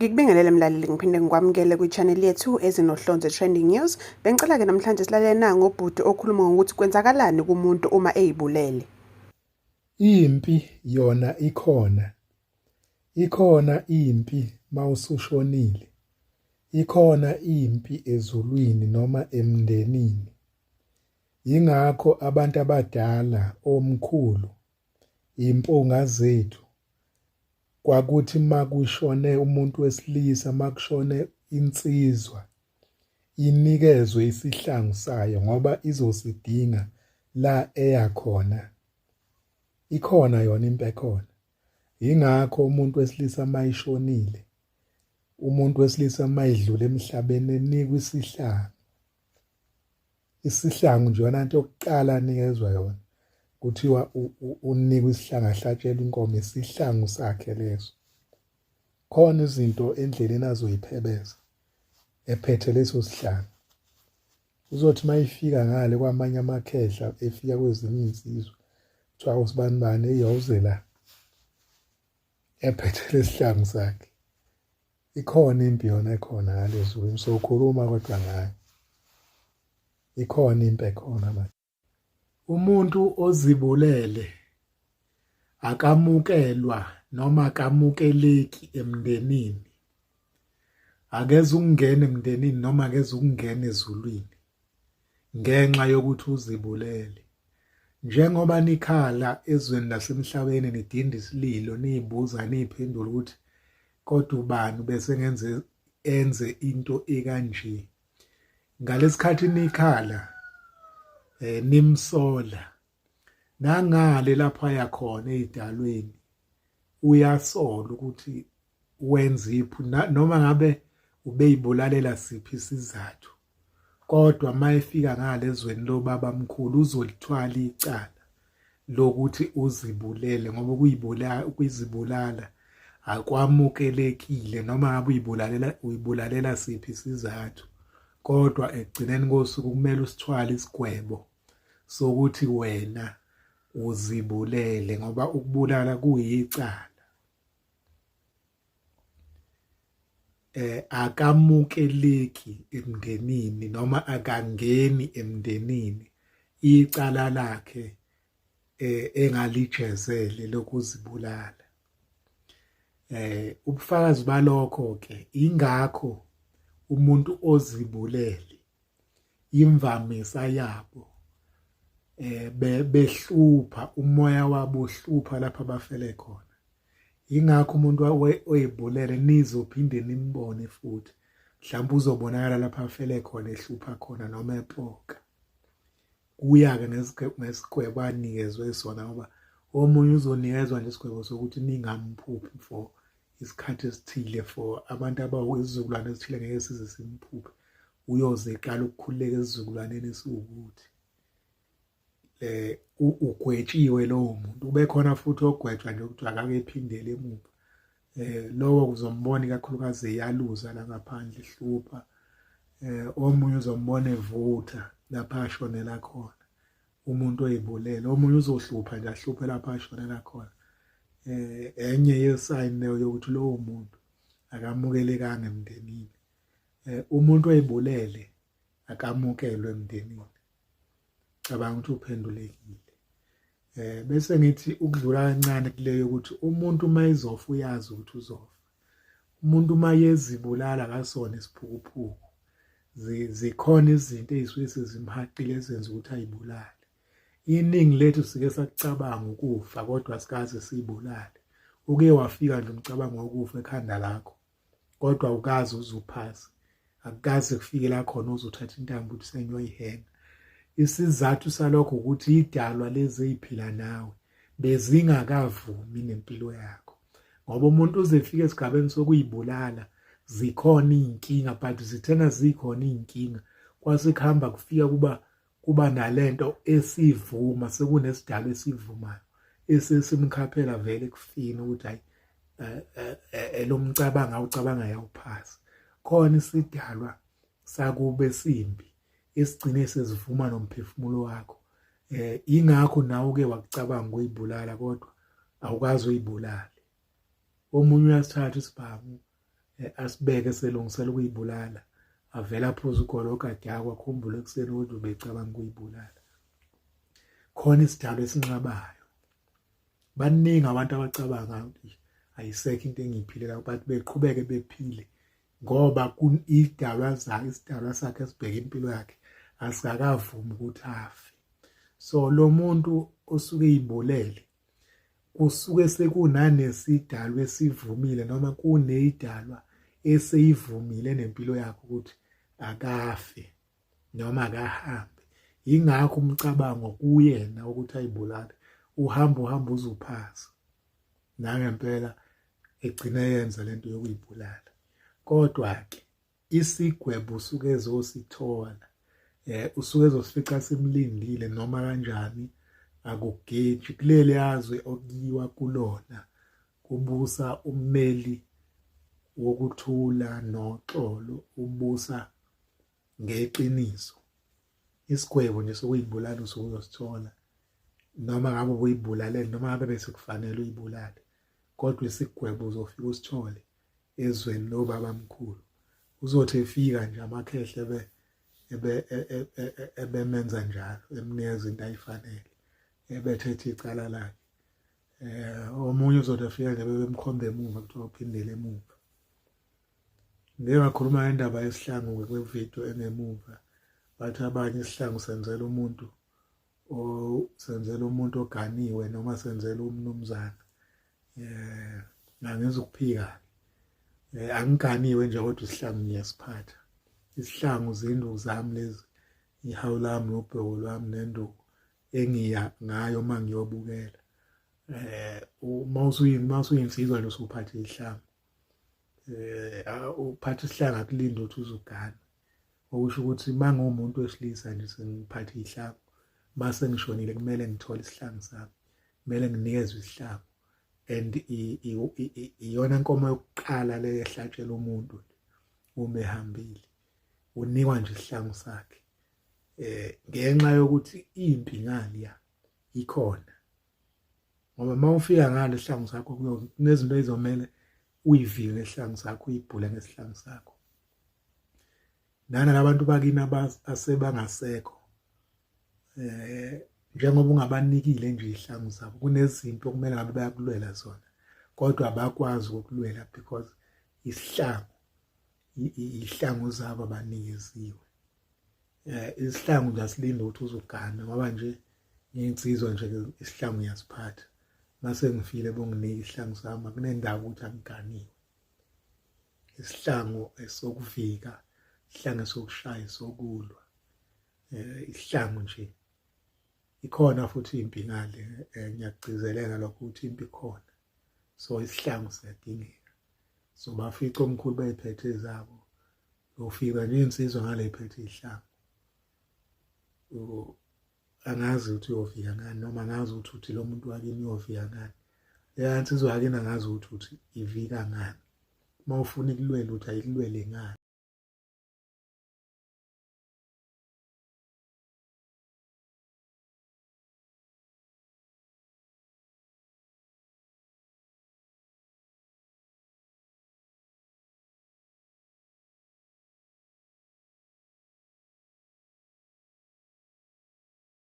Ngikubingelele mlaleli ngiphinde ngikwamukele kwi-channel yethu ezinohlonze Trending News. Bengicela-ke namhlanje silalele ngobhuti okhuluma ngokuthi kwenzakalani kumuntu uma eyibulele. Impi yona ikhona impi mawusushonile. Ikhona impi ezulwini noma emndenini. Yingakho abantu abadala omkhulu impunga zethu kwakuthi makushone umuntu wesilisa makushone insizwa inikezwe isihlangu sayo ngoba izosidinga la eyakhona. Ikhona yona impi ekhona. Yingakho umuntu wesilisa mayishonile, umuntu wesilisa mayidlula emhlabeni enikwa isihlangu. Isihlangu nje yona into yokuqala anikezwa yona. Kuthiwa unikwa isihlangu ahlatshelwe inkomo, isihlangu sakhe leso. Khona izinto endleleni azoyiphebeza ephethe leso sihlangu. Uzothi mayifika ngale kwamanye amakhehla efika kwezinye insizwa. Kuthiwa usibanibani eyawuze la ephethe lesihlangu sakhe. Ikhona impi yona ekhona ngalezo sokhuluma kodwa ngayo. Ikhona impi ekhona manje. Umuntu ozibulele akamukelwa noma akamukeleki emndenini. Akeze ukungena emndenini noma akeze ukungena ezulwini ngenxa yokuthi uzibulele. Njengoba nikhala ezweni lasemhlabeni nidinda isililo nizibuza niphendula ukuthi kodwa ubani bese enze into ekanje. Ngalesikhathi nikhala nimsola nangale lapha yakhona ezidalweni uyasola ukuthi wenza iphu noma ngabe ubeyibulalela siphi isizathu, kodwa mayefika ngale ezweni lobaba mkhulu uzolithwala icala lokuthi uzibulele ngoba ukuzibulala akwamukelekile noma ngabe uyibulalela siphi isizathu, kodwa ekugcineni kosuku kumele usithwale isigwebo sokuthi wena uzibulele ngoba ukubulala kuyicala. Akamukeleki emndenini noma akangeni emndenini icala lakhe engalijezele lokuzibulala. Ubufakazi balokho ke ingakho umuntu ozibulele imvamisa yabo behlupha umoya wabo uhlupha lapha bafele khona. Ingakho umuntu oyibulele nizophinde nimbone futhi mhlawumbe uzobonakala lapha afele khona ehlupha khona noma epoka. Kuya-ke nesigwebo anikezwe sona ngoba omunye uzonikezwa nje isigwebo sokuthi ningamphuphi for isikhathi esithile, for abantu abayizizukulwane esithile ngeke size simphuphe. Uyoze eqala ukukhululeka esizukulwaneni esiwukuthi ugwetshiwe lowo muntu. Ube khona futhi ogwetshwa nje ukuthi akake ephindele emuva. Lowo uzombona ikakhulukazi eyaluza la ngaphandle ehlupha. Omunye uzombona evutha lapha ashonela khona. Umuntu oyibulele, omunye uzohlupha nje ahluphe lapha ashonela khona. Enye yesayini leyo yokuthi lowo muntu akamukelekanga emndenini. Umuntu oyibulele akamukelwe emndenini. Cabanga ukuthi uphendulekile. Bese ngithi ukudlula kancane kuleyo ukuthi umuntu mayizofa uyazi ukuthi uzofa. Umuntu mayezibulala akasona isiphukuphuku. Zikhona izinto ezisuke sezimhaqile ezenza ukuthi ayibulale. Iningi lethu sike sakucabanga ukufa kodwa sikaze siyibulale. Uke wafika nje umcabango wokufa ekhanda lakho kodwa ukazi uzuphasi. Akukaze kufike la khona uzothatha intambo uthi sengiyoyihenga. Isizathu salokho ukuthi idalwa lezi eziphila nawe bezingakavumi nempilo yakho. Ngoba umuntu uzefika esigabeni sokuyibulala zikhona izinkinga, but zithena zikhona izinkinga kwase kuhamba kufika kuba nalento esivuma, sekunesidaba esivumayo esesimkhaphela vele kufina ukuthi hayi lo mcabango awucabanga yawuphasa. Khona isidalwa sakube simbi esigcine sezivuma nomphefumulo wakho. Ingakho nawe uke wakucabanga ukuyibulala kodwa awukazi uyibulale. Omunye uyasithatha isibhamu asibeke selungisela ukuyibulala, avela aphuze ugolo ogade yakho akhumbule ekuseni ukuthi ubecabanga ukuyibulala. Khona isidalo esinqabayo. Baningi abantu abacabanga ukuthi ayisekho into engiyiphilela but beqhubeke bephile ngoba idalwa sakhe esibheka impilo yakhe asikakavumi ukuthi afe. So lo muntu osuke eyibulele kusuke sekunanesidalwa esivumile noma kuneyidalwa eseyivumile nempilo yakhe ukuthi akafe noma akahambe. Ingakho umcabango kuyena ukuthi ayibulale uhamba uzuphaza nangempela egcina yenza lento yokuyibulala. Kodwa ke isigwebo usuke ezosithola usuke ezosifica simlindile noma kanjani akugeji kuleli yazwe okuyiwa kulona kubusa ummeli wokuthula noxolo ubusa ngeqiniso. Isigwebo nje sokuyibulala usuke uzosithola noma ngabe ubuyibulale noma ngabe bese kufanele uyibulale, kodwa isigwebo uzofika usithole ezweni lobaba mkhulu. Uzothi efika nje amakhehle ebemenza njalo, emnikeza into ayifanele, ebethethe icala lakhe. Omunye uzothi afika nje bemkhomba emuva kuthiwa uphindele emuva. Ngeke ngakhuluma ngendaba yesihlangu kwevidiyo engemuva, bathi abanye isihlangu senzela umuntu oganiwe noma senzela umnumzana. Angenza ukuphika. Angiganiwe nje kodwa isihlangu ngiyasiphatha. Isihlangu zinduku zami lezi, ihawu lami nobheko lwami nenduku engiya ngayo uma ngiyobukela. Uma usuyinsizwa nje usuphatha isihlangu. Uphatha isihlangu akulindi ukuthi uzugana. Okusho ukuthi uma ngumuntu wesilisa nje sengiphatha isihlangu, base ngishonile kumele ngithole isihlangu sami. Kumele nginikezwe isihlangu. And iyona nkomo yokuqala le ehlatshela umuntu uma ehambile. Unikwa nje isihlangu sakhe. Ngenxa yokuthi impi ngaliya ikhona. Ngoba uma ufika ngale isihlangu sakho kunezinto ezomele uyivike ngesihlangu sakho, uyibhule ngesihlangu sakho. Nana labantu bakini asebangasekho. Njengoba ungabanikile nje ihlangu zabo, kunezinto okumele ngabe bayakulwela zona, kodwa abakwazi ukulwela because ihlangu zabo abanikeziwe. Isihlangu nje asilinda ukuthi uzugana ngoba nje ngiyinsizwa nje isihlangu ngiyasiphatha. Mase ngifile bonginika isihlangu sami akunendaba ukuthi angiganiwe. Isihlangu esokuvika, isihlangu esokushaya, esokulwa. Isihlangu nje ikhona futhi impi ngale, ngiyakugcizelela lokho ukuthi impi ikhona. So isihlangu siyadingeka. So bafica omkhulu beyiphethe zabo. Ufika nje insizwa ngale iphethe isihlangu. Angazi ukuthi uyofika ngani noma angazi ukuthi lo muntu wakini uyofika ngani. Leya nsizwa yakini angazi ukuthi ivika ngani. Uma ufuna ikulwela uthi ayikulwele ngani.